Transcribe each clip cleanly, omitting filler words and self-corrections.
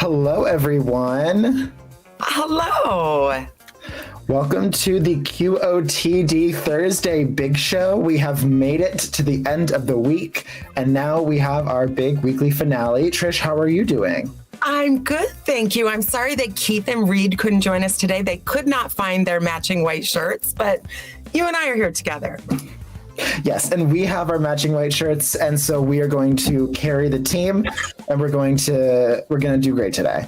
Hello, everyone. Hello. Welcome to the QOTD Thursday Big Show. We have made it to the end of the week, and now we have our big weekly finale. Trish, how are you doing? I'm good, thank you. I'm sorry that Keith and Reid couldn't join us today. They could not find their matching white shirts, but you and I are here together. Yes, and we have our matching white shirts, and so we are going to carry the team, and we're going to do great today.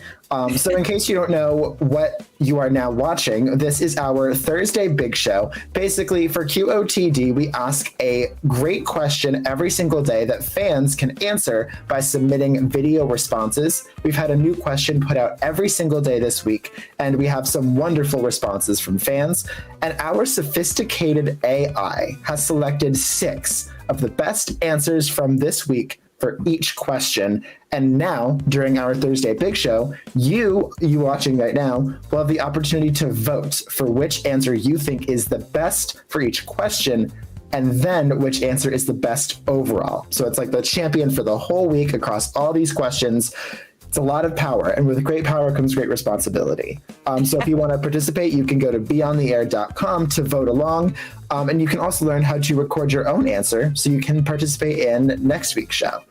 So in case you don't know what you are now watching, this is our Thursday Big Show. Basically, for QOTD, we ask a great question every single day that fans can answer by submitting video responses. We've had a new question put out every single day this week, and we have some wonderful responses from fans. And our sophisticated AI has selected 6 of the best answers from this week for each question. And now, during our Thursday Big Show, you watching right now will have the opportunity to vote for which answer you think is the best for each question, and then which answer is the best overall. So it's like the champion for the whole week across all these questions. It's a lot of power, and with great power comes great responsibility. So if you want to participate, you can go to BeOnTheAir.com to vote along. And you can also learn how to record your own answer so you can participate in next week's show.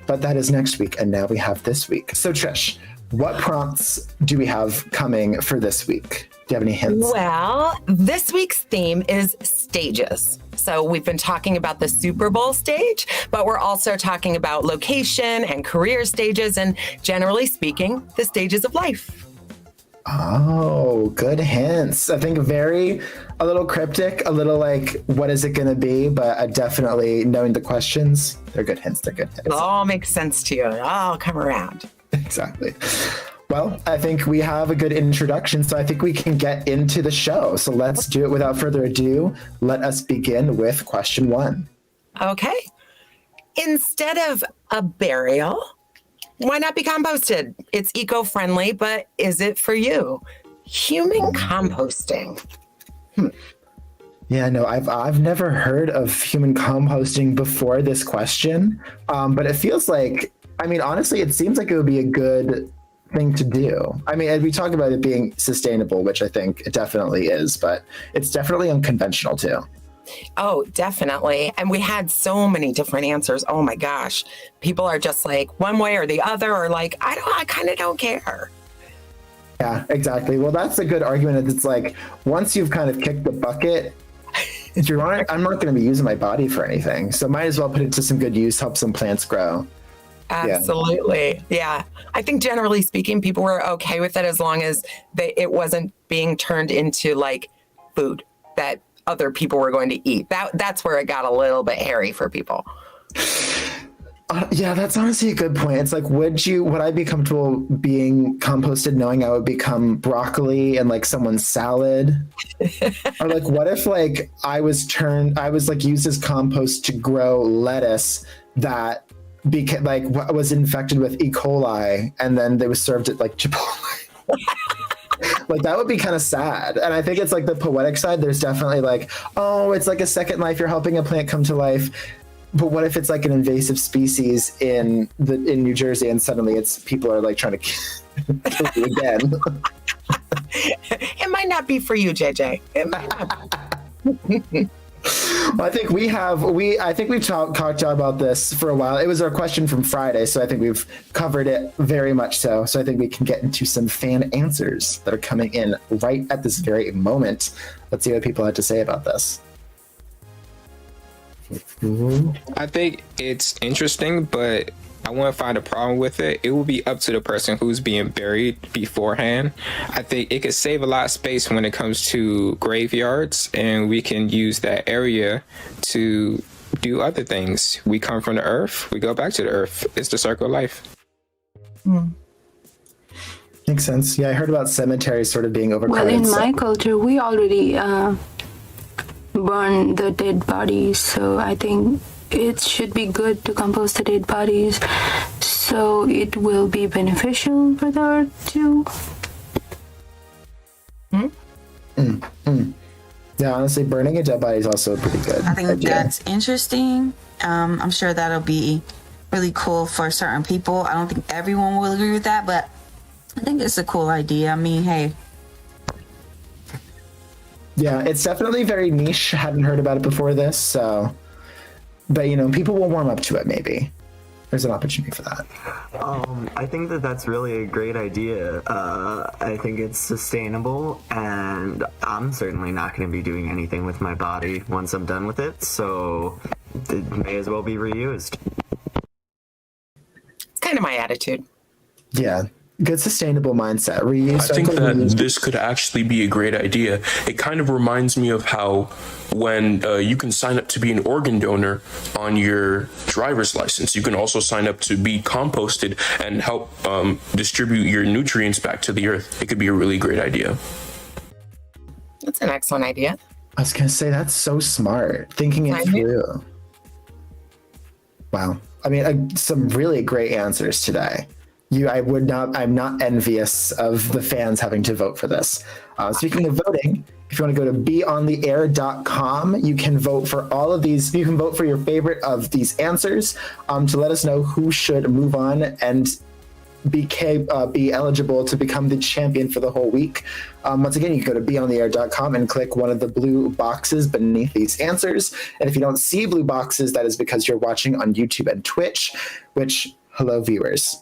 But that is next week, and now we have this week. So Trish, what prompts do we have coming for this week? Do you have any hints? Well, this week's theme is stages. So we've been talking about the Super Bowl stage, but we're also talking about location and career stages, and generally speaking, the stages of life. Oh, good hints. I think a little cryptic, a little like, what is it going to be? But definitely knowing the questions, they're good hints. They're good hints. It all makes sense to you. It all come around. Exactly. Well, I think we have a good introduction, so I think we can get into the show. So let's do it without further ado. Let us begin with question 1. Okay. Instead of a burial, why not be composted? It's eco-friendly, but is it for you? Human composting. Yeah, no, I've never heard of human composting before this question, but it feels like, I mean, honestly, it seems like it would be a good thing to do. I mean, we talk about it being sustainable, which I think it definitely is, but it's definitely unconventional too. Oh, definitely. And we had so many different answers. Oh my gosh. People are just like one way or the other, or like, I kind of don't care. Yeah, exactly. Well, that's a good argument. It's like, once you've kind of kicked the bucket, if you're on it, I'm not going to be using my body for anything. So might as well put it to some good use, help some plants grow. Absolutely. Yeah. I think generally speaking, people were okay with it as long as it wasn't being turned into like food that other people were going to eat. That's where it got a little bit hairy for people. Yeah, that's honestly a good point. It's like, would I be comfortable being composted knowing I would become broccoli and like someone's salad? Or like, what if like I was like used as compost to grow lettuce that was infected with E. coli, and then they was served at like Chipotle. Like, that would be kind of sad. And I think it's like the poetic side. There's definitely like, oh, it's like a second life. You're helping a plant come to life. But what if it's like an invasive species in New Jersey, and suddenly people are like trying to kill you again? It might not be for you, JJ. It might not be. Well, I think we've talked about this for a while. It was our question from Friday, so I think we've covered it very much so. So I think we can get into some fan answers that are coming in right at this very moment. Let's see what people had to say about this. I think it's interesting, but I wouldn't find a problem with it. It will be up to the person who's being buried beforehand. I think it could save a lot of space when it comes to graveyards, and we can use that area to do other things. We come from the earth, we go back to the earth. It's the circle of life. Makes sense. Yeah, I heard about cemeteries sort of being overcrowded. Well, in my culture, we already burn the dead bodies, so I think it should be good to compost the dead bodies, so it will be beneficial for the earth too. Yeah, honestly, burning a dead body is also pretty good. I think that's interesting. I'm sure that'll be really cool for certain people. I don't think everyone will agree with that, but I think it's a cool idea. I mean, hey, Yeah, it's definitely very niche. Hadn't heard about it before this, so. But, you know, people will warm up to it, maybe. There's an opportunity for that. I think that that's really a great idea. I think it's sustainable, and I'm certainly not going to be doing anything with my body once I'm done with it, so it may as well be reused. It's kind of my attitude. Yeah. Good sustainable mindset. Reuse. I think that reuse. this could actually be a great idea. It kind of reminds me of how when you can sign up to be an organ donor on your driver's license, you can also sign up to be composted and help distribute your nutrients back to the earth. It could be a really great idea. That's an excellent idea. I was going to say, that's so smart. Thinking it through. Wow. I mean, some really great answers today. I'm not envious of the fans having to vote for this. Speaking of voting, if you want to go to BeOnTheAir.com, you can vote for all of these. You can vote for your favorite of these answers to let us know who should move on and be eligible to become the champion for the whole week. Once again, you can go to BeOnTheAir.com and click one of the blue boxes beneath these answers. And if you don't see blue boxes, that is because you're watching on YouTube and Twitch, which, hello, viewers.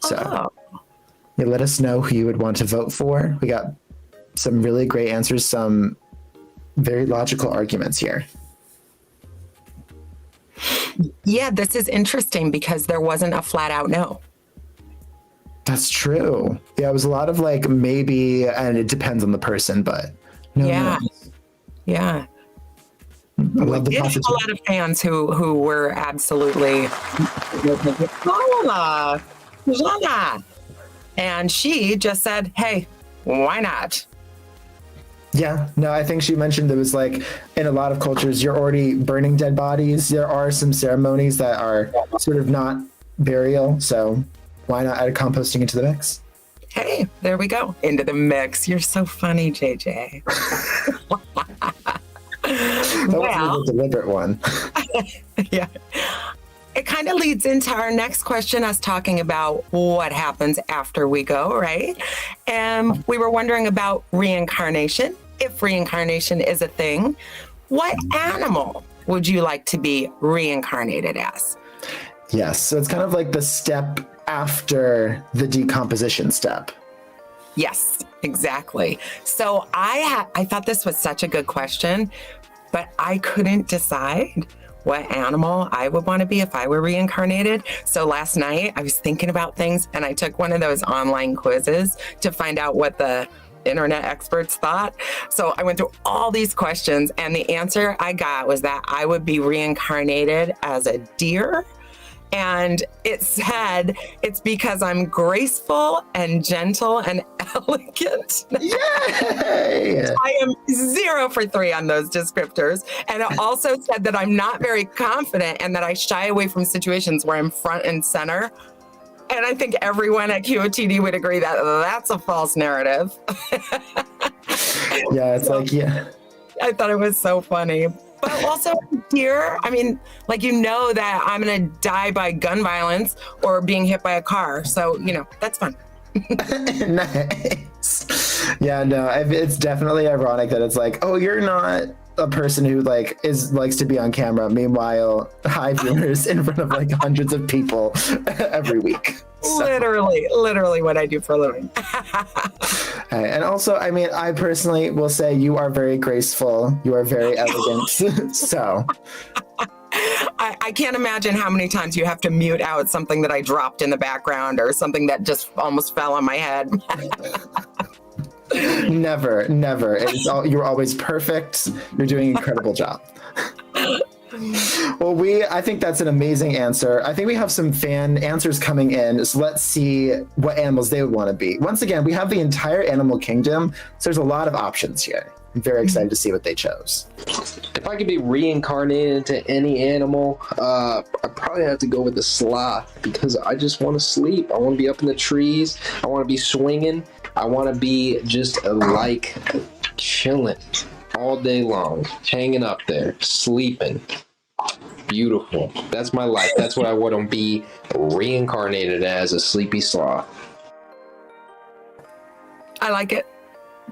So you let us know who you would want to vote for. We got some really great answers, some very logical arguments here. Yeah, this is interesting because there wasn't a flat out no. That's true. Yeah, it was a lot of like maybe, and it depends on the person, but no. Yeah. No. Yeah. I love the We did have a lot of fans who were absolutely Jana. And she just said, hey, why not? Yeah, no, I think she mentioned it was like in a lot of cultures, you're already burning dead bodies. There are some ceremonies that are sort of not burial. So why not add composting into the mix? Hey, there we go. Into the mix. You're so funny, JJ. That was a deliberate one. Yeah. It kind of leads into our next question, us talking about what happens after we go, right? And we were wondering about reincarnation. If reincarnation is a thing, what animal would you like to be reincarnated as? Yes, so it's kind of like the step after the decomposition step. Yes, exactly. So I thought this was such a good question, but I couldn't decide what animal I would want to be if I were reincarnated. So last night I was thinking about things and I took one of those online quizzes to find out what the internet experts thought. So I went through all these questions and the answer I got was that I would be reincarnated as a deer. And it said it's because I'm graceful and gentle and elegant. Yay! I am 0 for 3 on those descriptors. And it also said that I'm not very confident and that I shy away from situations where I'm front and center. And I think everyone at QOTD would agree that that's a false narrative. Yeah, it's So, like, yeah. I thought it was so funny. But also, deer, I mean, like, you know that I'm going to die by gun violence or being hit by a car. So, you know, that's fun. Nice. Yeah, no, it's definitely ironic that it's like, oh, you're not a person who likes to be on camera. Meanwhile, high viewers in front of like hundreds of people every week. So. Literally what I do for a living. And also, I mean, I personally will say you are very graceful. You are very elegant. So I can't imagine how many times you have to mute out something that I dropped in the background or something that just almost fell on my head. Never. You're always perfect. You're doing an incredible job. Well, I think that's an amazing answer. I think we have some fan answers coming in. So let's see what animals they would want to be. Once again, we have the entire animal kingdom. So there's a lot of options here. I'm very excited to see what they chose. If I could be reincarnated into any animal, I'd probably have to go with the sloth because I just want to sleep. I want to be up in the trees. I want to be swinging. I want to be just like chilling all day long, hanging up there, sleeping. Beautiful. That's my life. That's what I want to be reincarnated as, a sleepy sloth. I like it.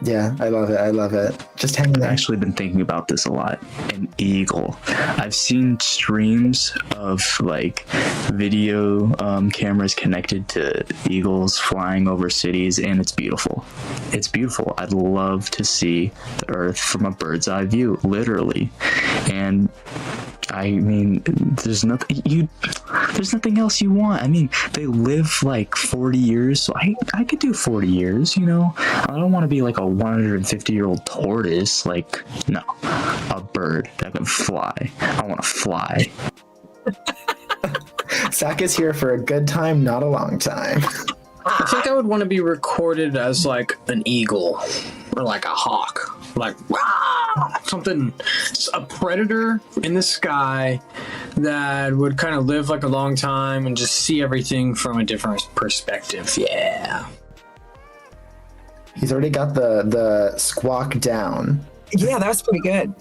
Yeah, I love it. I love it. Just hanging I've there. actually been thinking about this a lot. An eagle. I've seen streams of like video cameras connected to eagles flying over cities, and it's beautiful. It's beautiful. I'd love to see the Earth from a bird's eye view, literally. And I mean, there's nothing else you want. I mean, they live like 40 years, so I could do 40 years, you know? I don't want to be like a 150-year-old tortoise. Like, no, a bird that can fly. I want to fly. Zach is here for a good time, not a long time. I think I would want to be recorded as like an eagle or like a hawk. Like, "Wah!" Something, a predator in the sky that would kind of live like a long time and just see everything from a different perspective. Yeah. He's already got the squawk down. Yeah, that was pretty good.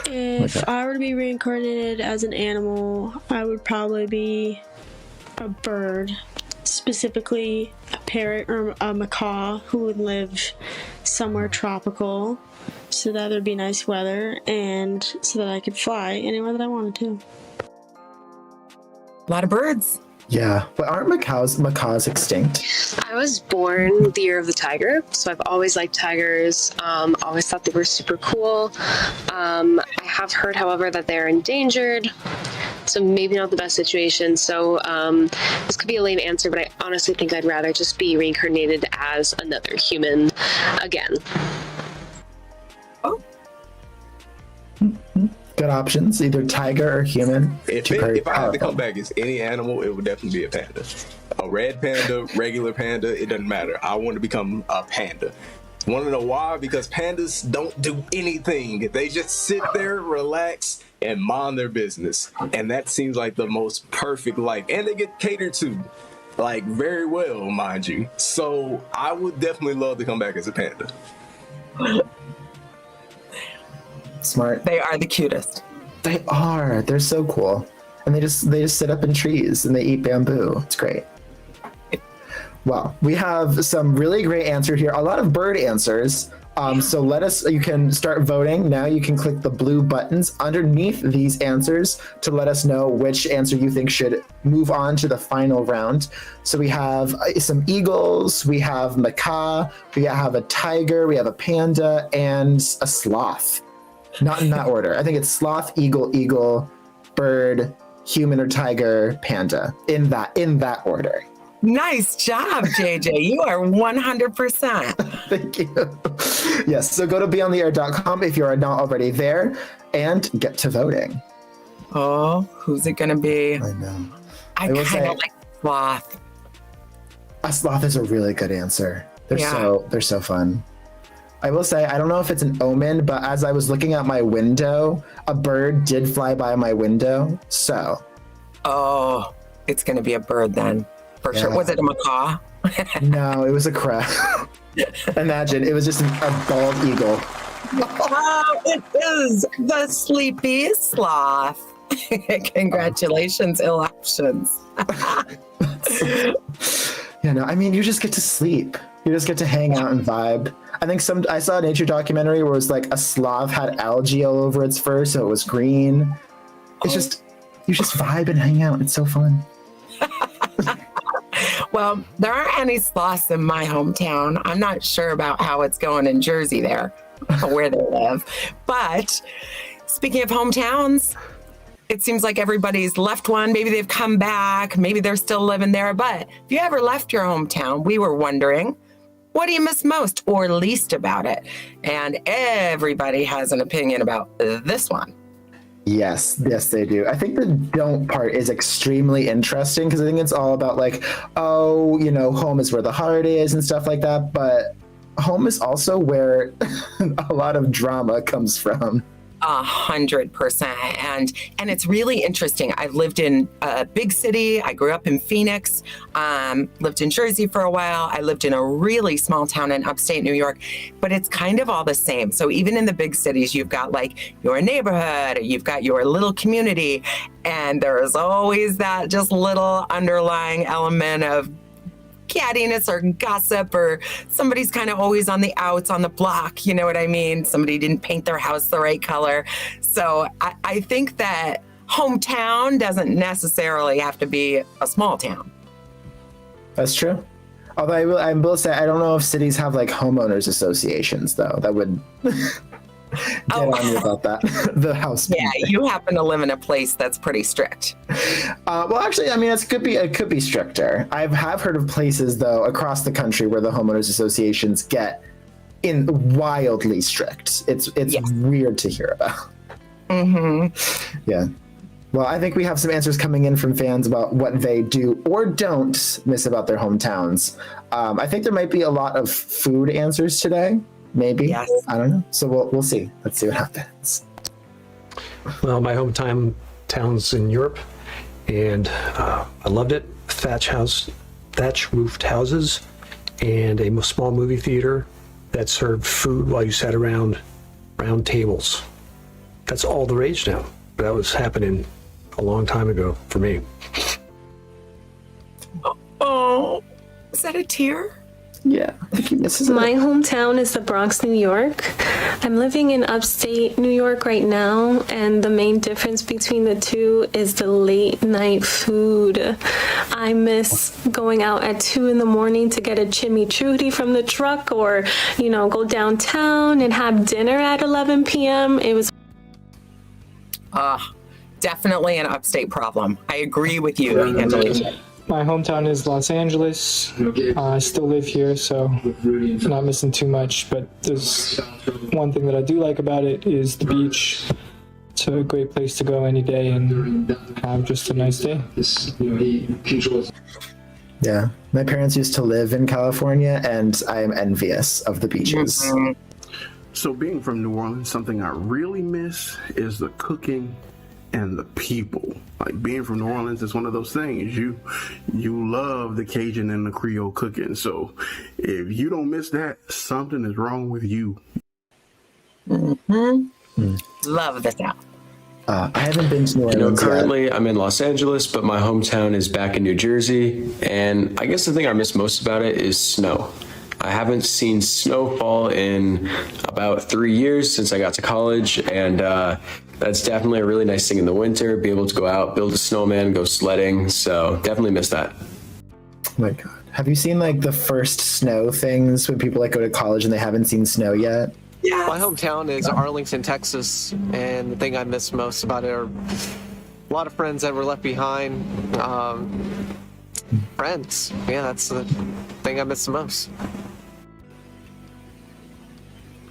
If I were to be reincarnated as an animal, I would probably be a bird. Specifically a parrot or a macaw who would live somewhere tropical so that there'd be nice weather and so that I could fly anywhere that I wanted to. A lot of birds. Yeah, but aren't macaws extinct? I was born the year of the tiger, so I've always liked tigers. Always thought they were super cool. I have heard, however, that they're endangered, so maybe not the best situation. So this could be a lame answer, but I honestly think I'd rather just be reincarnated as another human again. Oh. Good options, either tiger or human. If I had to come back as any animal, it would definitely be a panda. A red panda, regular panda, it doesn't matter. I want to become a panda. Want to know why? Because pandas don't do anything. They just sit there, relax, and mind their business. And that seems like the most perfect life. And they get catered to, like, very well, mind you. So I would definitely love to come back as a panda. Smart. They are the cutest. They are. They're so cool. And they just sit up in trees and they eat bamboo. It's great. Well, we have some really great answers here. A lot of bird answers. So you can start voting. Now you can click the blue buttons underneath these answers to let us know which answer you think should move on to the final round. So we have some eagles, we have macaw, we have a tiger, we have a panda, and a sloth. Not in that order. I think it's sloth, eagle, bird, human or tiger, panda. In that order. Nice job, JJ. You are 100%. Thank you. Yes, so go to BeOnTheAir.com if you are not already there and get to voting. Oh, who's it going to be? I know. I kind of like sloth. A sloth is a really good answer. They're so fun. I will say, I don't know if it's an omen, but as I was looking out my window, a bird did fly by my window, so. Oh, it's going to be a bird then. For sure. Was it a macaw? No, it was a crow. Imagine, it was just a bald eagle. Oh, it is the sleepy sloth. Congratulations, elections. Yeah, no, I mean, you just get to sleep. You just get to hang out and vibe. I think I saw a nature documentary where it was like a sloth had algae all over its fur, so it was green. It's just, you just vibe and hang out. It's so fun. Well, there aren't any sloths in my hometown. I'm not sure about how it's going in Jersey there, where they live. But speaking of hometowns, it seems like everybody's left one. Maybe they've come back. Maybe they're still living there. But if you ever left your hometown, we were wondering, what do you miss most or least about it? And everybody has an opinion about this one. Yes, they do. I think the don't part is extremely interesting because I think it's all about like, oh, home is where the heart is and stuff like that. But home is also where a lot of drama comes from. 100%. And it's really interesting. I've lived in a big city. I grew up in Phoenix, lived in Jersey for a while. I lived in a really small town in upstate New York, but it's kind of all the same. So even in the big cities, you've got like your neighborhood, you've got your little community, and there is always that just little underlying element of cattiness or gossip, or somebody's kind of always on the outs on the block. You know what I mean? Somebody didn't paint their house the right color. So I think that hometown doesn't necessarily have to be a small town. That's true. Although I will say, I don't know if cities have like homeowners associations, though. That would get on you about that. The house. Yeah, you happen to live in a place that's pretty strict. Well, actually, I mean, it could be stricter. I have heard of places, though, across the country where the homeowners associations get wildly strict. It's weird to hear about. Mm-hmm. Yeah. Well, I think we have some answers coming in from fans about what they do or don't miss about their hometowns. I think there might be a lot of food answers today. Maybe. Yes. I don't know. So we'll see. Let's see what happens. Well, my town's in Europe, and I loved it. Thatch roofed houses, and a small movie theater that served food while you sat around round tables. That's all the rage now. That was happening a long time ago for me. Oh, is that a tear? Yeah. My hometown is the Bronx, New York. I'm living in upstate New York right now, and the main difference between the two is the late night food. I miss going out at 2 a.m. to get a chimichurri from the truck, or, go downtown and have dinner at 11 p.m. It was definitely an upstate problem. I agree with you, Angelina. My hometown is Los Angeles. I still live here, so not missing too much. But there's one thing that I do like about it is the beach. It's a great place to go any day and have just a nice day. Yeah. My parents used to live in California, and I am envious of the beaches. Mm-hmm. So being from New Orleans, something I really miss is the cooking and the people. Like, being from New Orleans is one of those things. You love the Cajun and the Creole cooking. So if you don't miss that, something is wrong with you. Mm-hmm. Love the South. I haven't been to New Orleans currently yet. I'm in Los Angeles, but my hometown is back in New Jersey. And I guess the thing I miss most about it is snow. I haven't seen snowfall in about 3 years since I got to college, and that's definitely a really nice thing in the winter, be able to go out, build a snowman, go sledding, so definitely miss that. Oh my God. Have you seen like the first snow things when people like go to college and they haven't seen snow yet? Yeah. My hometown is Arlington, Texas, and the thing I miss most about it are a lot of friends that were left behind. Friends. Yeah, that's the thing I miss the most.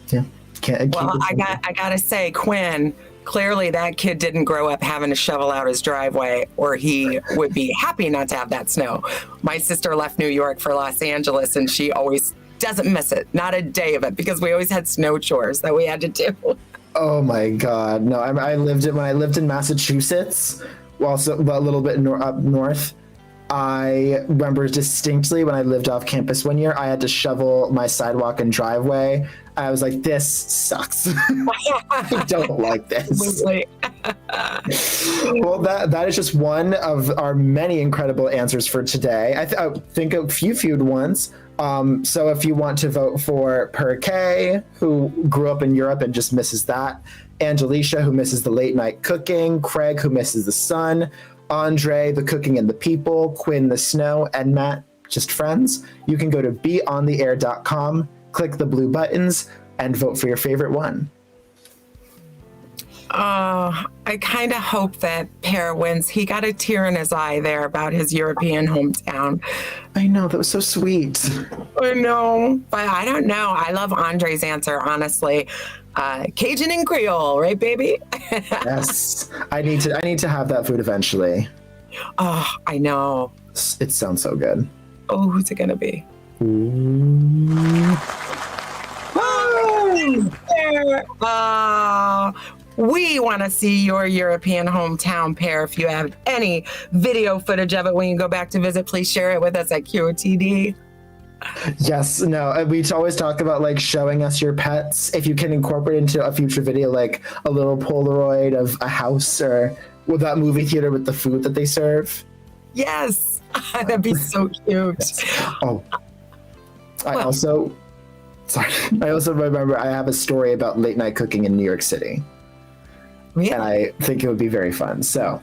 Yeah. Well, I gotta say, Quinn, clearly that kid didn't grow up having to shovel out his driveway, or he would be happy not to have that snow. My sister left New York for Los Angeles, and she always doesn't miss it, not a day of it, because we always had snow chores that we had to do. Oh my God. No, when I lived in Massachusetts, also a little bit up north, I remember distinctly when I lived off campus one year, I had to shovel my sidewalk and driveway. I was like, this sucks. I don't like this. Well, that is just one of our many incredible answers for today. I think a few ones. So if you want to vote for Per K, who grew up in Europe and just misses that, Angelicia, who misses the late night cooking, Craig, who misses the sun, Andre, the cooking and the people, Quinn, the snow, and Matt, just friends, you can go to BeOnTheAir.com, click the blue buttons, and vote for your favorite one. I kind of hope that Per wins. He got a tear in his eye there about his European hometown. I know, that was so sweet. I know, but I don't know. I love Andre's answer, honestly. Cajun and Creole, right, baby? Yes, I need to have that food eventually. Oh, I know. It sounds so good. Oh, who's it gonna be? We want to see your European hometown, Per. If you have any video footage of it when you go back to visit, please share it with us at QOTD. Yes, no, we always talk about like showing us your pets. If you can incorporate into a future video, like a little Polaroid of a house or with that movie theater with the food that they serve. Yes. That'd be so cute. Oh, I also remember I have a story about late night cooking in New York City. Really? And I think it would be very fun. So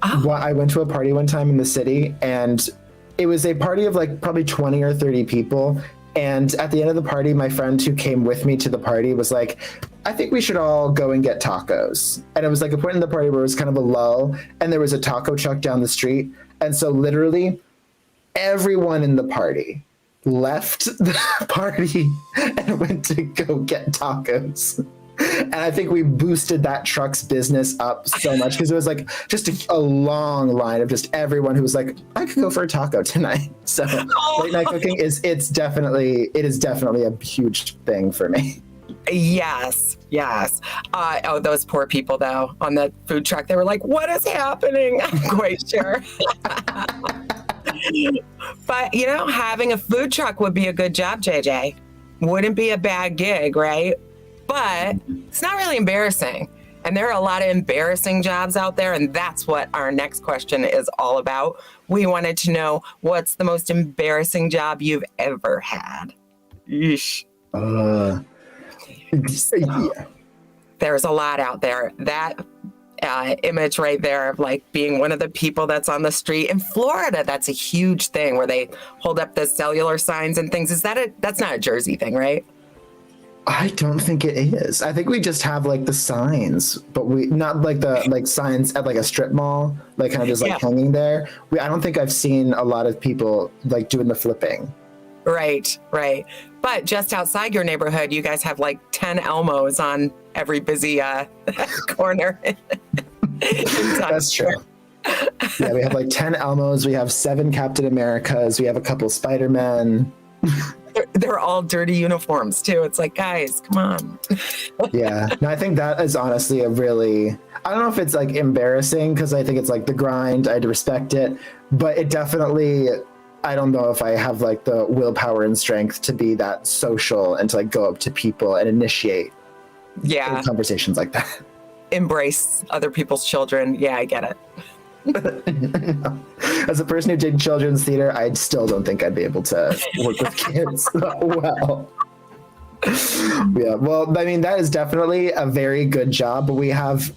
I went to a party one time in the city, and it was a party of like probably 20 or 30 people. And at the end of the party, my friend who came with me to the party was like, I think we should all go and get tacos. And it was like a point in the party where it was kind of a lull, and there was a taco truck down the street. And so literally everyone in the party left the party and went to go get tacos. And I think we boosted that truck's business up so much because it was like just a long line of just everyone who was like, I could go for a taco tonight. So late night cooking is definitely a huge thing for me. Yes. Those poor people though on the food truck, they were like, what is happening? I'm quite sure. But having a food truck would be a good job, JJ. Wouldn't be a bad gig, right? But it's not really embarrassing. And there are a lot of embarrassing jobs out there. And that's what our next question is all about. We wanted to know, what's the most embarrassing job you've ever had? Yeesh. There's a lot out there. That image right there of like being one of the people that's on the street in Florida, that's a huge thing where they hold up the cellular signs and things. That's not a Jersey thing, right? I don't think it is. I think we just have like the signs, but we not like the like signs at like a strip mall, like kind of just like hanging there. I don't think I've seen a lot of people like doing the flipping. Right. But just outside your neighborhood, you guys have like 10 Elmos on every busy corner. That's true. Yeah, we have like 10 Elmos. We have 7 Captain Americas. We have a couple Spider-Men. They're all dirty uniforms too. It's like, guys, come on. Yeah. No, I think that is honestly I don't know if it's like embarrassing because I think it's like the grind. I'd respect it, but it definitely, I don't know if I have like the willpower and strength to be that social and to like go up to people and initiate conversations like that. Embrace other people's children. Yeah, I get it. As a person who did children's theater, I still don't think I'd be able to work with kids well. Yeah, well, I mean, that is definitely a very good job, but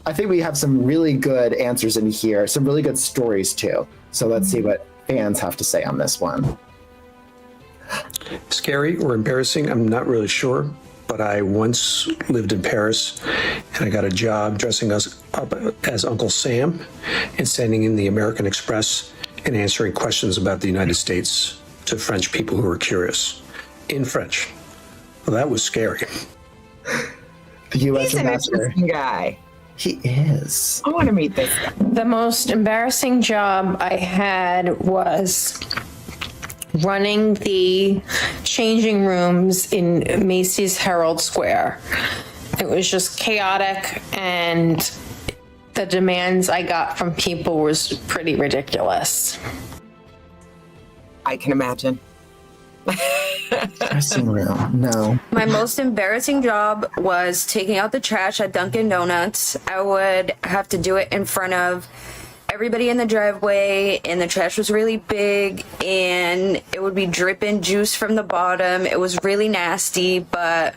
I think we have some really good answers in here, some really good stories too. So let's see what fans have to say on this one. Scary or embarrassing? I'm not really sure. But I once lived in Paris, and I got a job dressing up as Uncle Sam and standing in the American Express and answering questions about the United States to French people who were curious in French. Well, that was scary. The U.S. He's an ambassador. interesting guy. He is. I want to meet this guy. The most embarrassing job I had was running the changing rooms in Macy's Herald Square. It was just chaotic, and the demands I got from people was pretty ridiculous. I can imagine. Dressing room, no. My most embarrassing job was taking out the trash at Dunkin' Donuts. I would have to do it in front of everybody in the driveway, and the trash was really big, and it would be dripping juice from the bottom. It was really nasty, but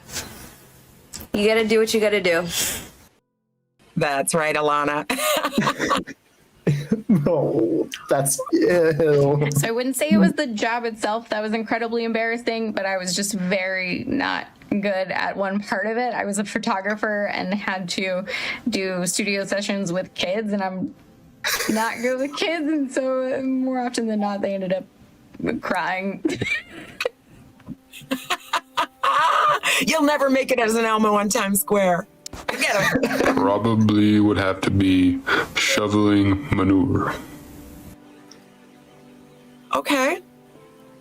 you gotta do what you gotta do. That's right, Alana. No, that's ew. So I wouldn't say it was the job itself that was incredibly embarrassing, but I was just very not good at one part of it. I was a photographer and had to do studio sessions with kids, and I'm not good with kids, and so more often than not they ended up crying. You'll never make it as an Elmo on Times Square. I get it. Probably would have to be shoveling manure. Okay.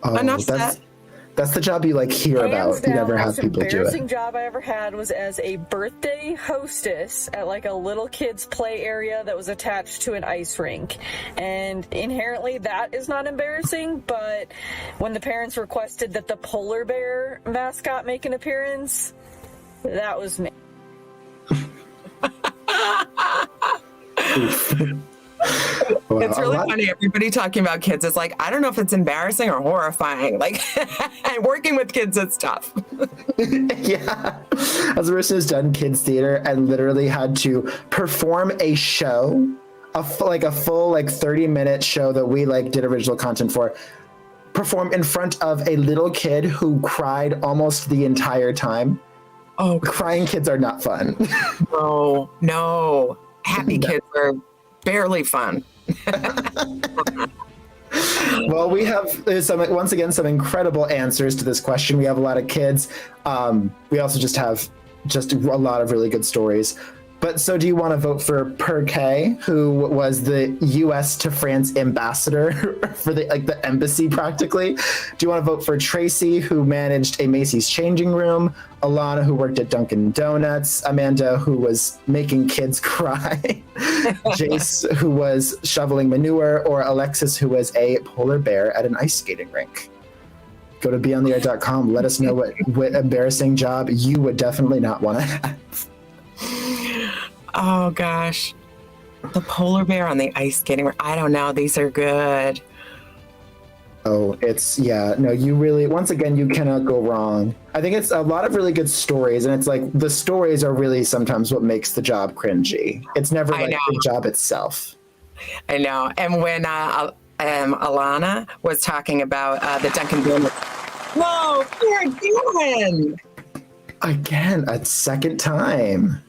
Enough said. That's the job you like hear about. You never have people do it. The embarrassing job I ever had was as a birthday hostess at like a little kids play area that was attached to an ice rink. And inherently that is not embarrassing, but when the parents requested that the polar bear mascot make an appearance, that was me. Wow, It's really funny. Everybody talking about kids is like, I don't know if it's embarrassing or horrifying. Like, working with kids, it's tough. Yeah. As a person who's done kids theater and literally had to perform a show, a full 30-minute show that we like did original content for, perform in front of a little kid who cried almost the entire time. Oh, crying kids are not fun. No. Happy kids are barely fun. Well, we have once again some incredible answers to this question. We have a lot of kids. We also just have a lot of really good stories. But so do you want to vote for Per K, who was the US to France ambassador for the embassy practically? Do you want to vote for Tracy, who managed a Macy's changing room? Alana, who worked at Dunkin' Donuts? Amanda, who was making kids cry? Jace, who was shoveling manure? Or Alexis, who was a polar bear at an ice skating rink? Go to BeOnTheAir.com. Let us know what embarrassing job you would definitely not want to have. Oh gosh, the polar bear on the ice skating. I don't know. These are good. Oh, you really, once again, you cannot go wrong. I think it's a lot of really good stories, and it's like the stories are really sometimes what makes the job cringy. It's never like the job itself. I know. And when Alana was talking about the Dunkin' Donuts. Whoa, you're again. Again, a second time.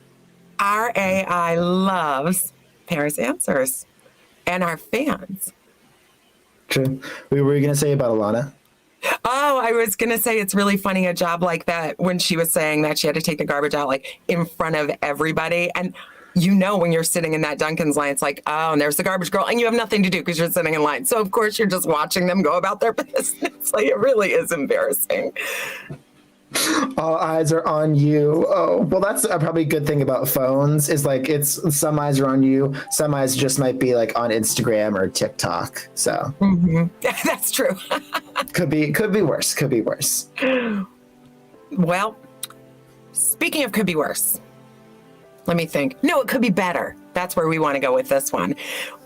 Our AI loves Paris answers and our fans. True. What were you going to say about Alana? Oh, I was going to say it's really funny, a job like that, when she was saying that she had to take the garbage out like in front of everybody. And when you're sitting in that Dunkin's line, it's like, oh, and there's the garbage girl, and you have nothing to do because you're sitting in line. So of course you're just watching them go about their business. Like, it really is embarrassing. All eyes are on you. Oh, well, that's probably a good thing about phones is like some eyes are on you. Some eyes just might be like on Instagram or TikTok. So that's true. Could be worse. Could be worse. Well, speaking of could be worse, let me think. No, it could be better. That's where we want to go with this one.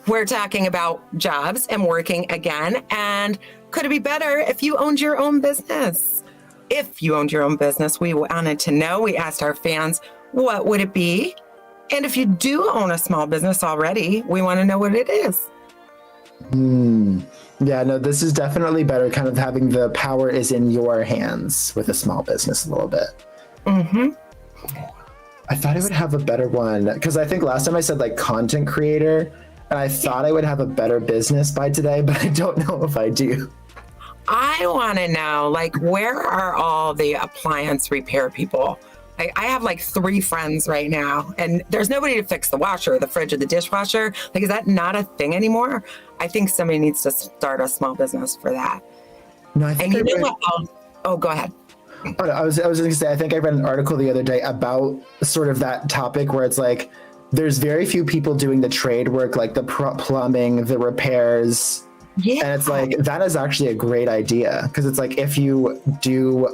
We're talking about jobs and working again. And could it be better if you owned your own business? If you owned your own business, we wanted to know. We asked our fans, what would it be? And if you do own a small business already, we want to know what it is. Yeah, no, this is definitely better, kind of having the power is in your hands with a small business a little bit. Mm-hmm. I thought I would have a better one because I think last time I said like content creator, and I thought I would have a better business by today, but I don't know if I do. I want to know, like, where are all the appliance repair people? I have like 3 friends right now, and there's nobody to fix the washer, or the fridge, or the dishwasher. Like, is that not a thing anymore? I think somebody needs to start a small business for that. No, I think. And what? Go ahead. Oh, no, I was going to say, I think I read an article the other day about sort of that topic where it's like, there's very few people doing the trade work, like the plumbing, the repairs. Yeah. And it's like, that is actually a great idea. Because it's like, if you do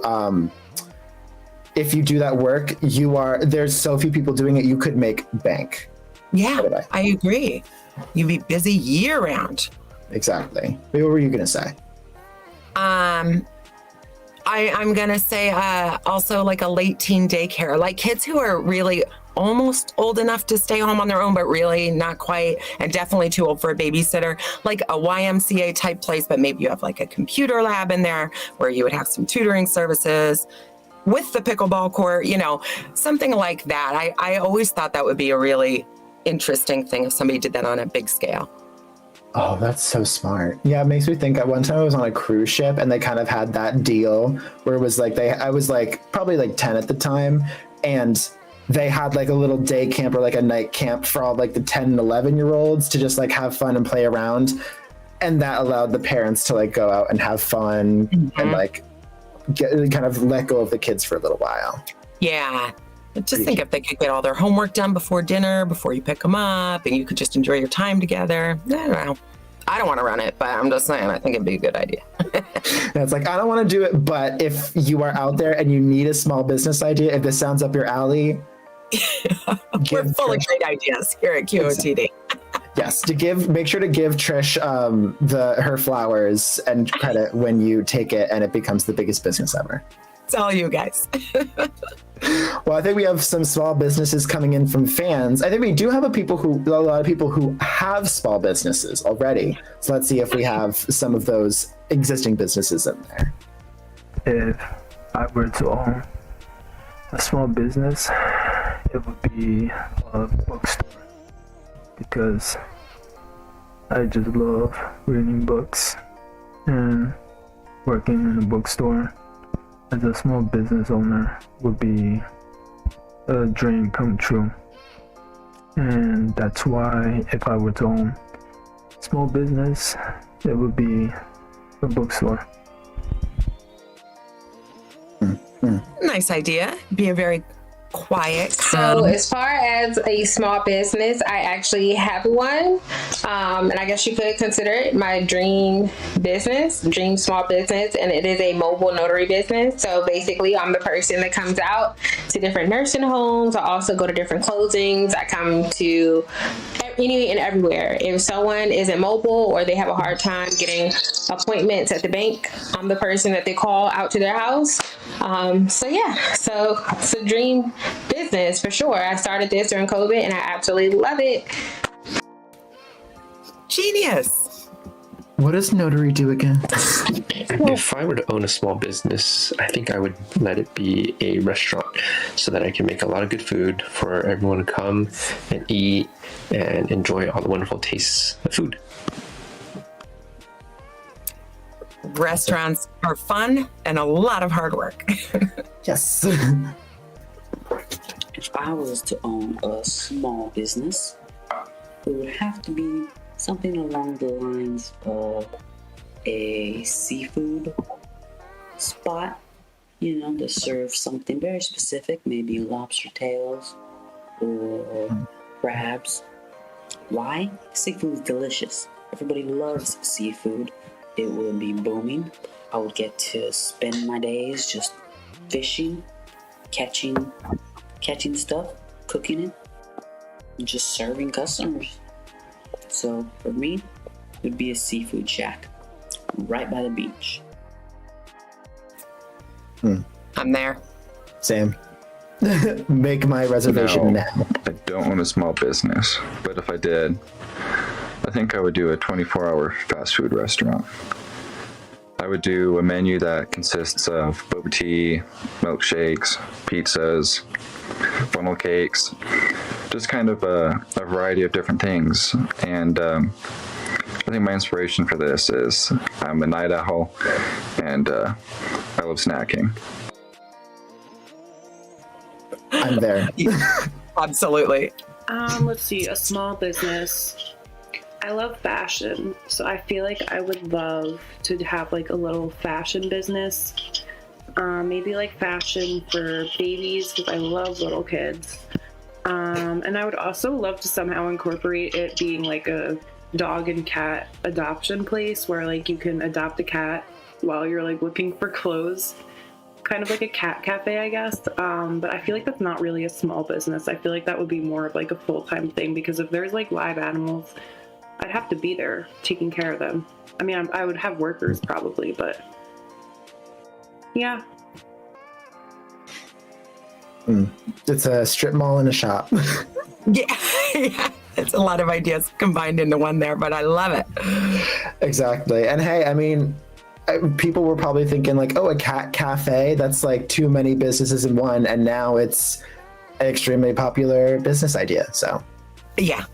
that work, there's so few people doing it, you could make bank. Yeah, I agree. You'd be busy year round. Exactly. What were you going to say? I'm going to say also like a late teen daycare, like kids who are really almost old enough to stay home on their own, but really not quite, and definitely too old for a babysitter, like a YMCA type place, but maybe you have like a computer lab in there where you would have some tutoring services with the pickleball court, something like that. I always thought that would be a really interesting thing if somebody did that on a big scale. Oh, that's so smart. Yeah, it makes me think at one time I was on a cruise ship and they kind of had that deal where it was like I was like probably like 10 at the time, and they had like a little day camp or like a night camp for all like the 10 and 11-year-olds to just like have fun and play around. And that allowed the parents to like go out and have fun and like kind of let go of the kids for a little while. Yeah. Just think if they could get all their homework done before dinner, before you pick them up, and you could just enjoy your time together. I don't know. I don't want to run it, but I'm just saying, I think it'd be a good idea. Yeah, it's like, I don't want to do it, but if you are out there and you need a small business idea, if this sounds up your alley, we're full of great ideas here at QOTD. Yes, make sure to give Trish her flowers and credit when you take it and it becomes the biggest business ever. It's all you guys. Well, I think we have some small businesses coming in from fans. I think we do have a lot of people who have small businesses already. So let's see if we have some of those existing businesses in there. If I were to own a small business, it would be a bookstore, because I just love reading books, and working in a bookstore as a small business owner would be a dream come true. And that's why if I were to own a small business, it would be a bookstore. Nice idea. Be a very quiet, So calm. as far as a small business, I actually have one, and I guess you could consider it my dream small business, and it is a mobile notary business. So basically, I'm the person that comes out to different nursing homes. I also go to different closings. I come to any and everywhere. If someone isn't mobile or they have a hard time getting appointments at the bank, I'm the person that they call out to their house. So it's a dream business for sure. I started this during COVID and I absolutely love it. Genius. What does notary do again? If I were to own a small business, I think I would let it be a restaurant so that I can make a lot of good food for everyone to come and eat and enjoy all the wonderful tastes of food. Restaurants are fun and a lot of hard work. Yes. If I was to own a small business, it would have to be something along the lines of a seafood spot, to serve something very specific, maybe lobster tails or crabs. Why? Seafood is delicious. Everybody loves seafood. It would be booming. I would get to spend my days just fishing, catching stuff, cooking it, and just serving customers. So for me, it would be a seafood shack right by the beach. I'm there. Same. Make my reservation now. I don't own a small business, but if I did, I think I would do a 24-hour fast food restaurant. I would do a menu that consists of boba tea, milkshakes, pizzas, funnel cakes, just kind of a variety of different things. And I think my inspiration for this is I'm a night owl, and I love snacking. I'm there. Absolutely. Let's see, a small business. I love fashion, so I feel like I would love to have like a little fashion business. Maybe like fashion for babies, because I love little kids. And I would also love to somehow incorporate it being like a dog and cat adoption place where like you can adopt a cat while you're like looking for clothes. Kind of like a cat cafe, I guess. But I feel like that's not really a small business. I feel like that would be more of like a full-time thing, because if there's like live animals, I'd have to be there taking care of them. I mean, I would have workers probably, but yeah. It's a strip mall and a shop. Yeah. It's a lot of ideas combined into one there, but I love it. Exactly. And hey, I mean, people were probably thinking like, oh, a cat cafe, that's like too many businesses in one. And now it's an extremely popular business idea. So yeah.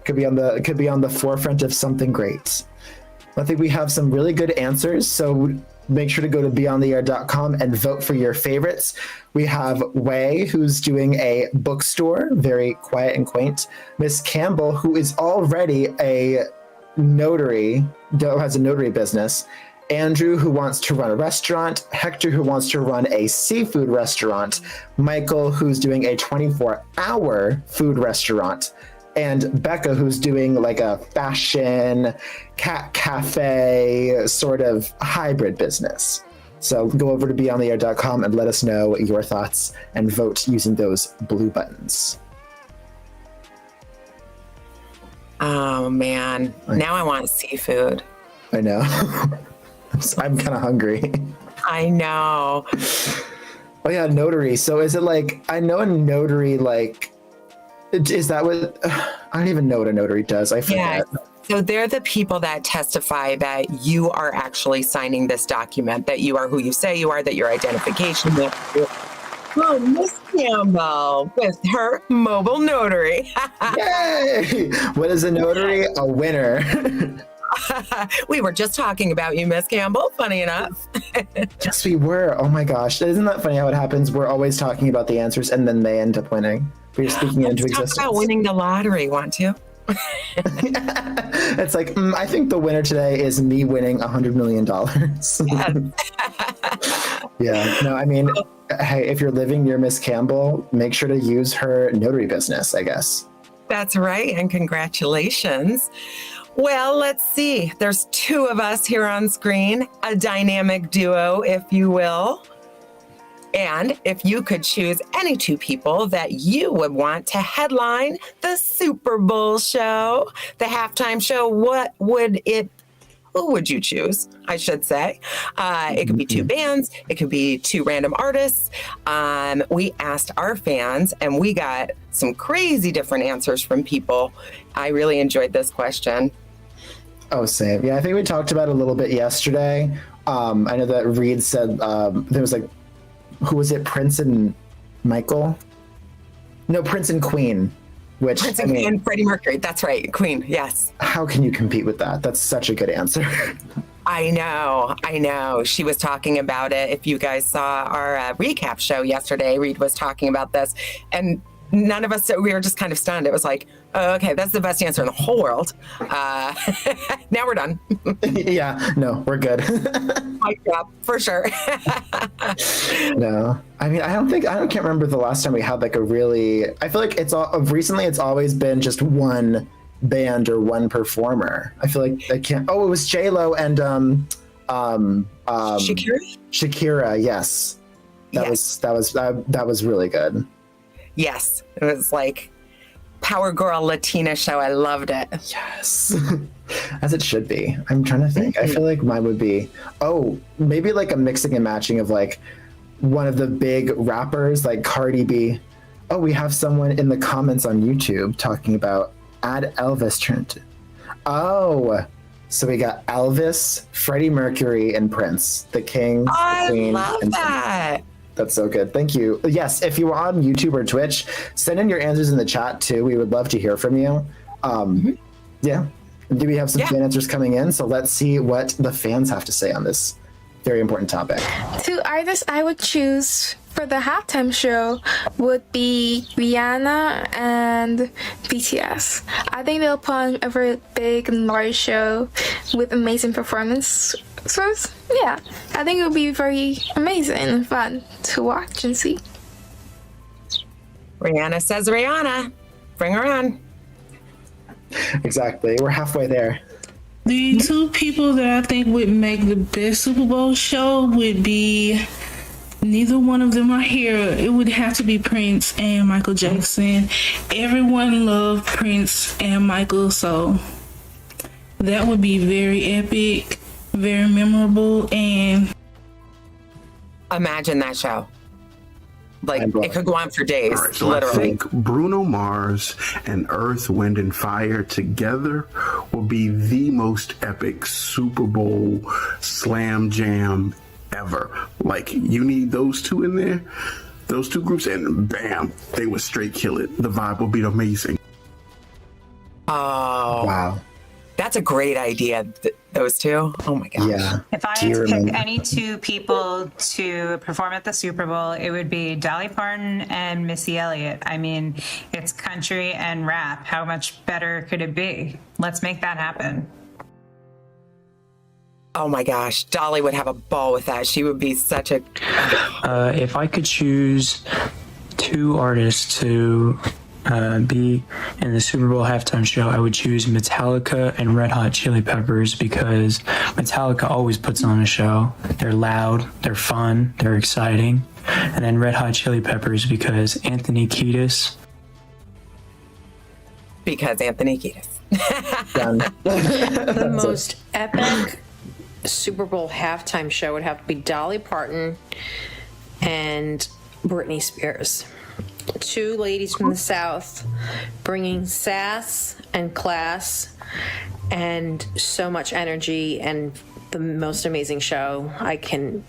Could be on the forefront of something great. I think we have some really good answers, so make sure to go to BeOnTheAir.com and vote for your favorites. We have Wei, who's doing a bookstore, very quiet and quaint. Miss Campbell, who is already a notary, has a notary business. Andrew, who wants to run a restaurant. Hector, who wants to run a seafood restaurant. Michael, who's doing a 24-hour food restaurant. And Becca, who's doing like a fashion cat cafe sort of hybrid business. So go over to BeOnTheAir.com and let us know your thoughts and vote using those blue buttons. Oh man, now I want seafood. I know. I'm kind of hungry. I know. Oh yeah, notary. So is it like, I know a notary, like, is that what, I don't even know what a notary does. I forget. Yeah. So they're the people that testify that you are actually signing this document, that you are who you say you are, that your identification. Oh, Miss Campbell with her mobile notary. Yay! What is a notary? A winner. We were just talking about you, Miss Campbell, funny enough. Yes, we were. Oh my gosh. Isn't that funny how it happens? We're always talking about the answers and then they end up winning. We're speaking into existence. Talk about winning the lottery, want to? It's like, I think the winner today is me winning $100 million. Yeah. No, I mean, hey, if you're living near Miss Campbell, make sure to use her notary business, I guess. That's right. And congratulations. Well, let's see. There's two of us here on screen, a dynamic duo, if you will. And if you could choose any two people that you would want to headline the Super Bowl show, the halftime show, who would you choose? I should say. It could be two bands. It could be two random artists. We asked our fans and we got some crazy different answers from people. I really enjoyed this question. Oh, same. Yeah, I think we talked about it a little bit yesterday. I know that Reid said there was like, who was it? Prince and Michael? No, Prince and Queen. Which Prince and Queen, Freddie Mercury. That's right, Queen. Yes. How can you compete with that? That's such a good answer. I know. She was talking about it. If you guys saw our recap show yesterday, Reid was talking about this, and none of us, we were just kind of stunned. It was like, oh, okay, that's the best answer in the whole world. Now we're done. Yeah, no, we're good. Mic drop, for sure. No, I mean, I can't remember the last time we had like a really, I feel like recently it's always been just one band or one performer. I feel like I can't, it was J-Lo and Shakira, yes. That was really good. Yes, it was like Power Girl Latina show. I loved it. Yes. As it should be. I'm trying to think. I feel like mine would be, maybe like a mixing and matching of like one of the big rappers like Cardi B. Oh, we have someone in the comments on YouTube talking about add Elvis Trent. Oh, so we got Elvis, Freddie Mercury, and Prince, the King, the Queen. I love that. That's so good. Thank you. Yes, if you were on YouTube or Twitch, send in your answers in the chat too. We would love to hear from you. Yeah. Do we have some fan answers coming in? So let's see what the fans have to say on this very important topic. Two artists I would choose for the halftime show would be Rihanna and BTS. I think they'll put on a very big and large show with amazing performances. Yeah, I think it would be very amazing and fun to watch and see. Rihanna says Rihanna. Bring her on. Exactly. We're halfway there. The two people that I think would make the best Super Bowl show would be, neither one of them are here. It would have to be Prince and Michael Jackson. Everyone loved Prince and Michael, so that would be very epic, very memorable, and imagine that show. Like, it could go on for days, All right, so literally. I think Bruno Mars and Earth, Wind, and Fire together will be the most epic Super Bowl slam jam ever. Like, you need those two in there, those two groups, and bam, they would straight kill it. The vibe will be amazing. Oh. Wow. That's a great idea, those two. Oh my gosh. Yeah. If I had to pick any two people to perform at the Super Bowl, it would be Dolly Parton and Missy Elliott. I mean, it's country and rap. How much better could it be? Let's make that happen. Oh my gosh. Dolly would have a ball with that. She would be such a... If I could choose two artists to be in the Super Bowl halftime show, I would choose Metallica and Red Hot Chili Peppers, because Metallica always puts on a show. They're loud, they're fun, they're exciting. And then Red Hot Chili Peppers because Anthony Kiedis. because Anthony Kiedis. Done. The most epic Super Bowl halftime show would have to be Dolly Parton and Britney Spears. Two ladies from the South bringing sass and class and so much energy and the most amazing show I can.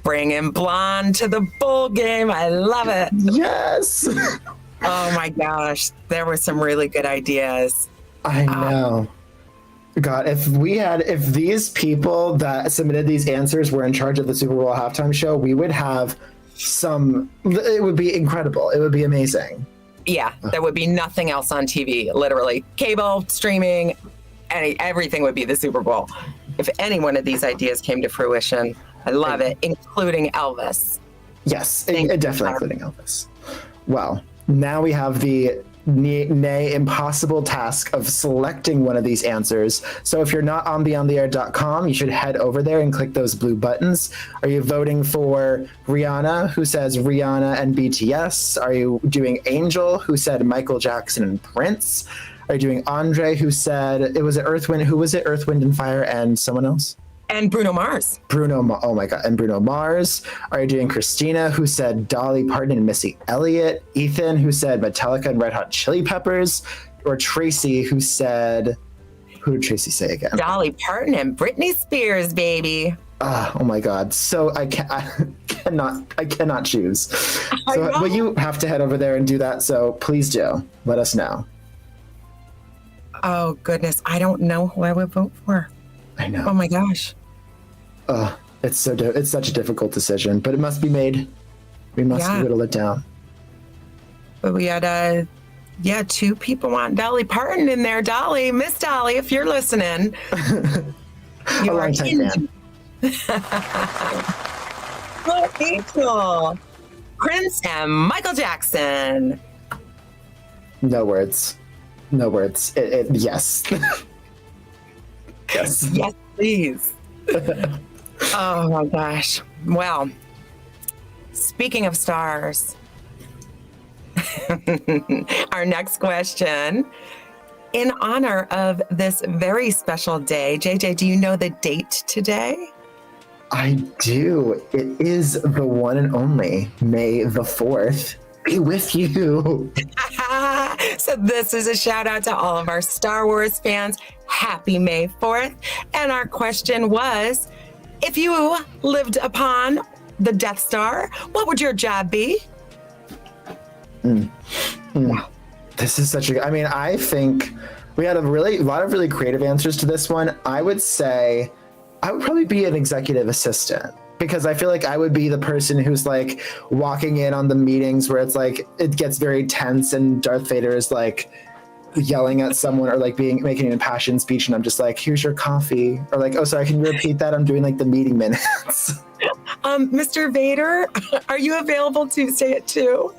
Bringing blonde to the bowl game. I love it. Yes. Oh my gosh. There were some really good ideas. I know. God, if these people that submitted these answers were in charge of the Super Bowl halftime show, we would have it would be incredible. It would be amazing. Yeah, there would be nothing else on TV, literally. Cable, streaming, everything would be the Super Bowl. If any one of these ideas came to fruition, I love it, including Elvis. Yes, definitely including Elvis. Well, now we have the impossible task of selecting one of these answers. So if you're not on BeOnTheAir.com, you should head over there and click those blue buttons. Are you voting for Rihanna, who says Rihanna and BTS? Are you doing Angel, who said Michael Jackson and Prince? Are you doing Andre, who said Earth, Wind and Fire and someone else? And Bruno Mars. Oh my God. And Bruno Mars. Are you doing Christina, who said Dolly Parton and Missy Elliott? Ethan, who said Metallica and Red Hot Chili Peppers? Or Tracy, who said, who did Tracy say again? Dolly Parton and Britney Spears, baby. Oh my God. So I cannot choose. So but you have to head over there and do that. So please do let us know. Oh goodness. I don't know who I would vote for. I know. Oh my gosh. It's such a difficult decision, but it must be made. We must whittle it down. But we had two people want Dolly Parton in there. Dolly, Miss Dolly, if you're listening. You are in. Oh, Angel. Prince and Michael Jackson. No words. Yes. Yes. Yes, please. Oh my gosh. Well, speaking of stars, our next question, in honor of this very special day, JJ, do you know the date today? I do. It is the one and only May the 4th. Be with you. So this is a shout out to all of our Star Wars fans. Happy May 4th. And our question was, if you lived upon the Death Star, what would your job be? This is I think we had a lot of really creative answers to this one. I would say I would probably be an executive assistant, because I feel like I would be the person who's like walking in on the meetings where it's like it gets very tense and Darth Vader is like yelling at someone or like making an impassioned speech, and I'm just like, here's your coffee, or like, oh sorry, can you repeat that? I'm doing like the meeting minutes. Mr. Vader, are you available Tuesday at 2?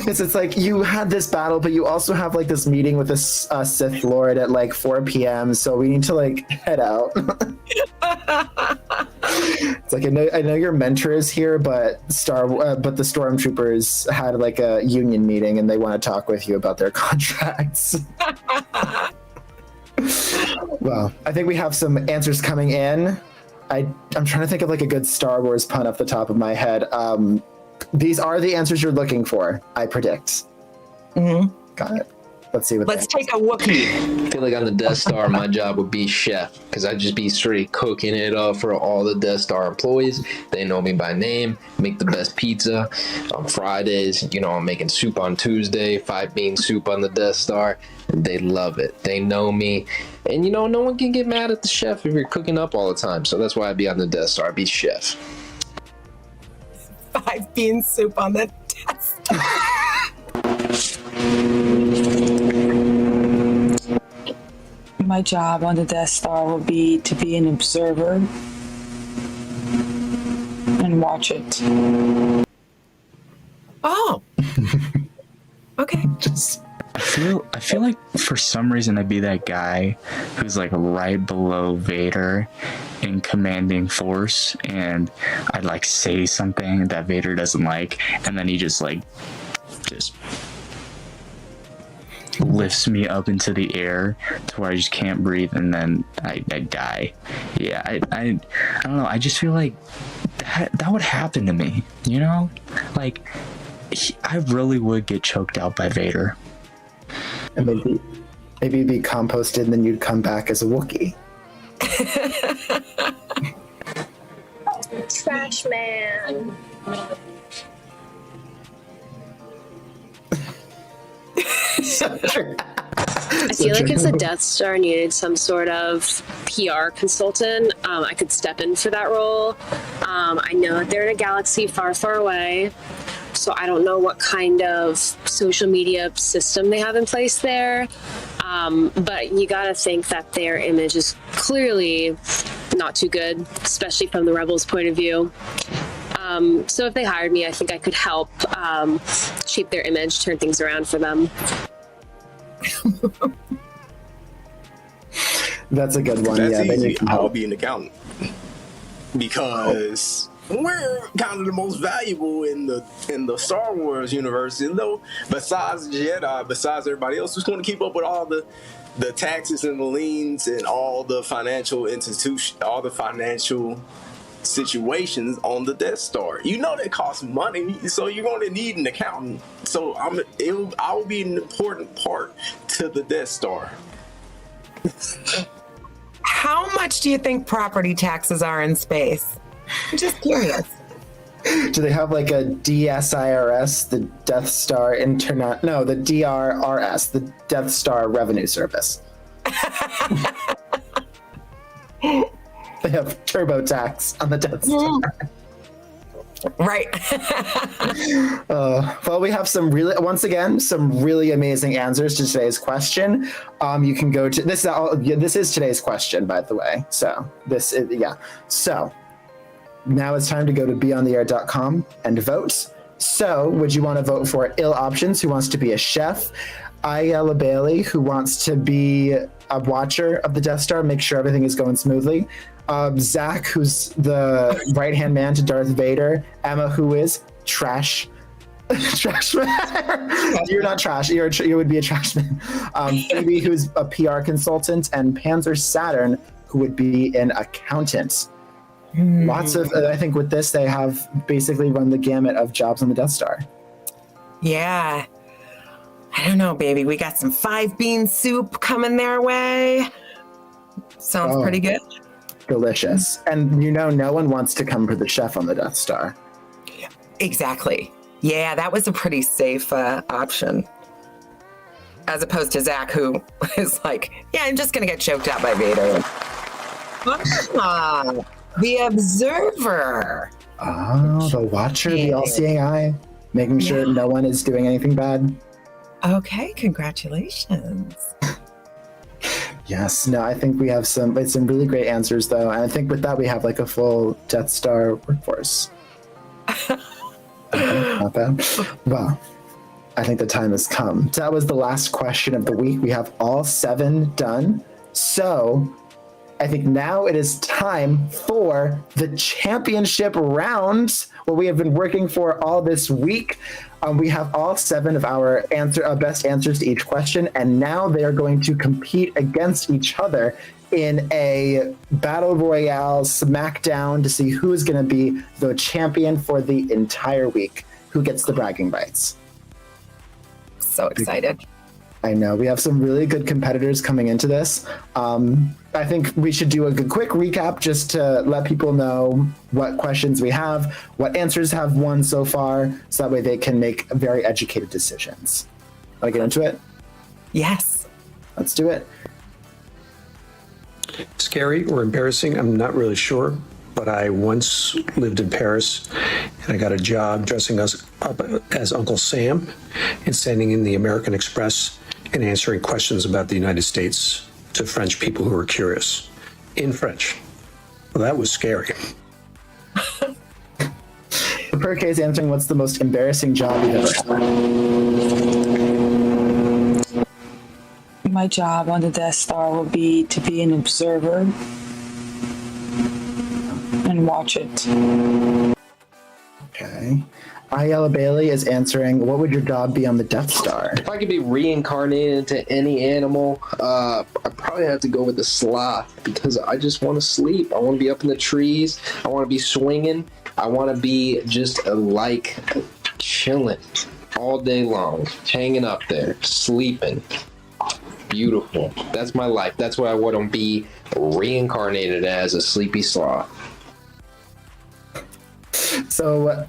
It's like you had this battle, but you also have like this meeting with this Sith Lord at like 4 p.m. So we need to like head out. It's like I know your mentor is here, but the stormtroopers had like a union meeting and they want to talk with you about their contracts. Well, I think we have some answers coming in. I'm trying to think of like a good Star Wars pun off the top of my head. These are the answers you're looking for, I predict. Mm-hmm. Got it. Let's see what. Let's take a Wookiee. I feel like on the Death Star, my job would be chef, because I'd just be straight cooking it up for all the Death Star employees. They know me by name, make the best pizza. On Fridays, I'm making soup on Tuesday, 5-bean soup on the Death Star. They love it. They know me. And, no one can get mad at the chef if you're cooking up all the time. So that's why I'd be on the Death Star. I'd be chef. 5-bean soup on the Death Star. My job on the Death Star will be to be an observer and watch it. Oh. Okay. I feel like for some reason I'd be that guy who's like right below Vader in commanding force, and I'd like say something that Vader doesn't like, and then he just like just lifts me up into the air to where I just can't breathe, and then I die. Yeah, I don't know. I just feel like that would happen to me, you know? Like, I really would get choked out by Vader. And maybe you'd be composted and then you'd come back as a Wookiee. Trash man. I feel like if the Death Star needed some sort of PR consultant, I could step in for that role. I know that they're in a galaxy far, far away, so I don't know what kind of social media system they have in place there. But you gotta think that their image is clearly not too good, especially from the Rebels' point of view. So if they hired me, I think I could help shape their image, turn things around for them. That's a good one. That's yeah, easy. I'll be an accountant because we're kind of the most valuable in the Star Wars universe. You know, besides Jedi, besides everybody else who's going to keep up with all the taxes and the liens and all the financial all the financial situations on the Death Star. You know that costs money, so you're going to need an accountant. So I will be an important part to the Death Star. How much do you think property taxes are in space? I'm just curious. Do they have like a DSIRS, the Death Star Internet? No, the DRRS, the Death Star Revenue Service. They have TurboTax on the Death Star. Right. Well, we have some really amazing answers to today's question. You can go to this. This is today's question, by the way. So So now it's time to go to BeOnTheAir.com and vote. So would you want to vote for Ill Options, who wants to be a chef? Ayala Bailey, who wants to be a watcher of the Death Star, make sure everything is going smoothly. Zach, who's the right-hand man to Darth Vader. Emma, who is trash. Trash man. You're not trash. You would be a trash man. Phoebe, who's a PR consultant, and Panzer Saturn, who would be an accountant. Lots of, I think with this, they have basically run the gamut of jobs on the Death Star. Yeah. I don't know, baby. We got some 5-bean soup coming their way. Sounds pretty good. Delicious. And no one wants to come for the chef on the Death Star. Exactly. Yeah, that was a pretty safe option. As opposed to Zach, who is like, yeah, I'm just going to get choked out by Vader. The observer. Oh, the watcher, the all-seeing eye. Making sure no one is doing anything bad. Okay, congratulations. Yes, no, I think we have some really great answers, though. And I think with that, we have like a full Death Star workforce. Okay, not bad. Well, I think the time has come. So that was the last question of the week. We have all 7 done. So I think now it is time for the championship round, what we have been working for all this week. We have all 7 of our best answers to each question, and now they are going to compete against each other in a battle royale smackdown to see who is going to be the champion for the entire week, who gets the bragging rights. So excited. I know. We have some really good competitors coming into this. I think we should do a quick recap just to let people know what questions we have, what answers have won so far, so that way they can make very educated decisions. Want to get into it? Yes. Let's do it. Scary or embarrassing? I'm not really sure, but I once lived in Paris and I got a job dressing us up as Uncle Sam and standing in the American Express and answering questions about the United States to French people who were curious in French. Well, that was scary. Per case answering, what's the most embarrassing job you've ever had? My job on the Death Star would be to be an observer and watch it. Okay. Okay. Ayala Bailey is answering, what would your job be on the Death Star? If I could be reincarnated into any animal, I'd probably have to go with the sloth because I just want to sleep. I want to be up in the trees. I want to be swinging. I want to be just like chilling all day long, hanging up there, sleeping. Beautiful. That's my life. That's what I want to be reincarnated as, a sleepy sloth. So,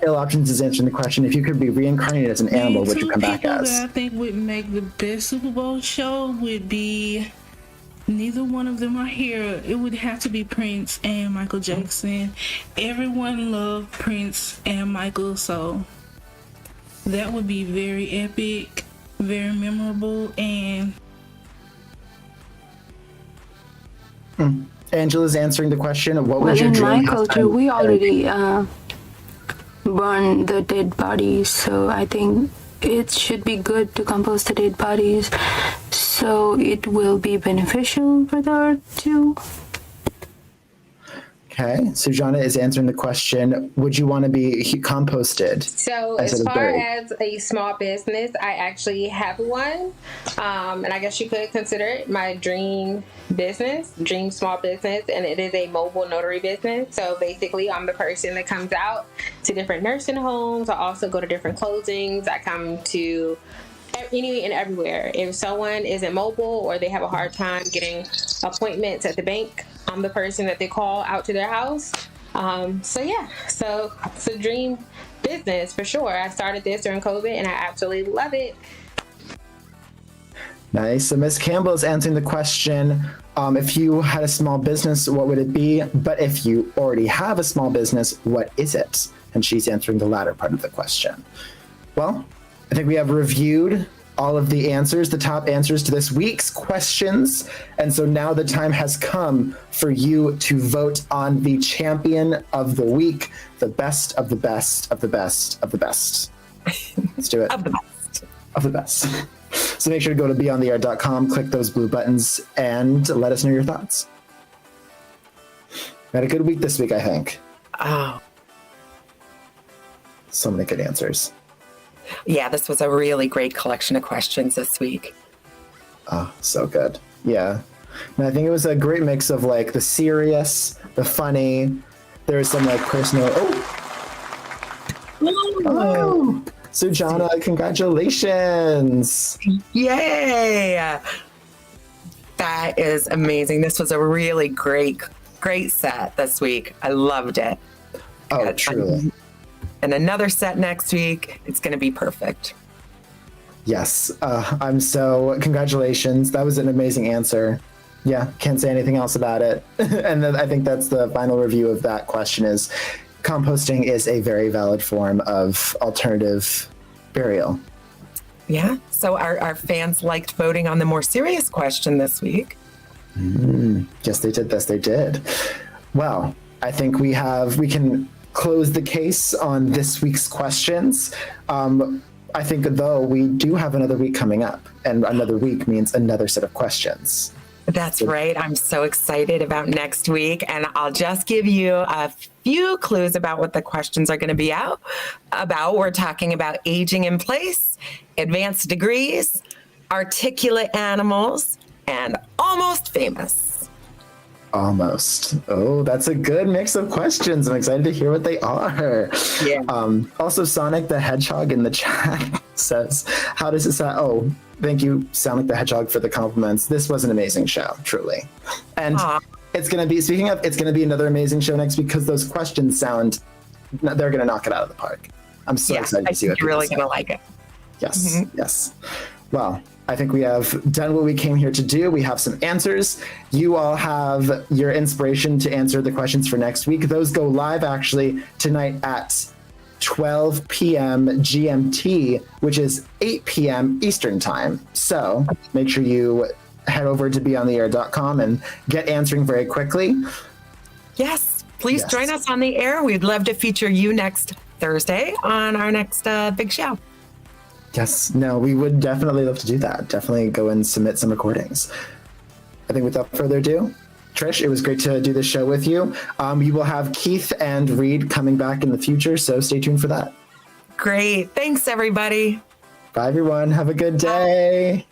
Ill Options is answering the question, if you could be reincarnated as an animal, would you come back Two people as? that I think would make the best Super Bowl show would be, neither one of them are here. It would have to be Prince and Michael Jackson. Everyone loved Prince and Michael, so that would be very epic, very memorable, and Angela's answering the question of what was your in dream? my culture, we already burn the dead bodies, so I think it should be good to compost the dead bodies, so it will be beneficial for the earth too. Okay, Sujana is answering the question, would you want to be composted? So as far as a small business, I actually have one. And I guess you could consider it my dream small business. And it is a mobile notary business. So basically, I'm the person that comes out to different nursing homes. I also go to different closings. I come to any and everywhere. If someone isn't mobile or they have a hard time getting appointments at the bank, I'm the person that they call out to their house. So it's a dream business for sure. I started this during COVID and I absolutely love it. Nice. So Ms. Campbell is answering the question, if you had a small business, what would it be? But if you already have a small business, what is it? And she's answering the latter part of the question. Well, I think we have reviewed all of the answers, the top answers to this week's questions. And so now the time has come for you to vote on the champion of the week, the best of the best of the best of the best. Let's do it. Of the best. Of the best. So make sure to go to BeOnTheAir.com, click those blue buttons, and let us know your thoughts. We had a good week this week, I think. Oh. So many good answers. Yeah, this was a really great collection of questions this week. Oh, so good. Yeah. And I think it was a great mix of like the serious, the funny. There was some like personal. Oh, Sujana, congratulations. Yay. That is amazing. This was a really great set this week. I loved it. Oh, truly. And another set next week. It's going to be perfect. Yes. Congratulations. That was an amazing answer. Yeah. Can't say anything else about it. And then I think that's the final review of that question is composting is a very valid form of alternative burial. Yeah. So our fans liked voting on the more serious question this week. Yes, they did. Yes, they did. Well, I think we can close the case on this week's questions. I think, though, we do have another week coming up, and another week means another set of questions. That's right. I'm so excited about next week, and I'll just give you a few clues about what the questions are going to be about. We're talking about aging in place, advanced degrees, articulate animals, and almost famous. Almost. Oh, that's a good mix of questions. I'm excited to hear what they are. Yeah. Also, Sonic the Hedgehog in the chat says, how does it sound? Oh, thank you, Sonic the Hedgehog, for the compliments. This was an amazing show, truly. And it's going to be, speaking of, it's going to be another amazing show next week because those questions they're going to knock it out of the park. I'm so excited to see what you're really going to like it. Yes, yes. Well, I think we have done what we came here to do. We have some answers. You all have your inspiration to answer the questions for next week. Those go live actually tonight at 12 p.m. GMT, which is 8 p.m. Eastern time. So make sure you head over to BeOnTheAir.com and get answering very quickly. Yes, please join us on the air. We'd love to feature you next Thursday on our next Big Show. Yes, no, we would definitely love to do that. Definitely go and submit some recordings. I think without further ado, Trish, it was great to do this show with you. You will have Keith and Reid coming back in the future, so stay tuned for that. Great. Thanks, everybody. Bye, everyone. Have a good day.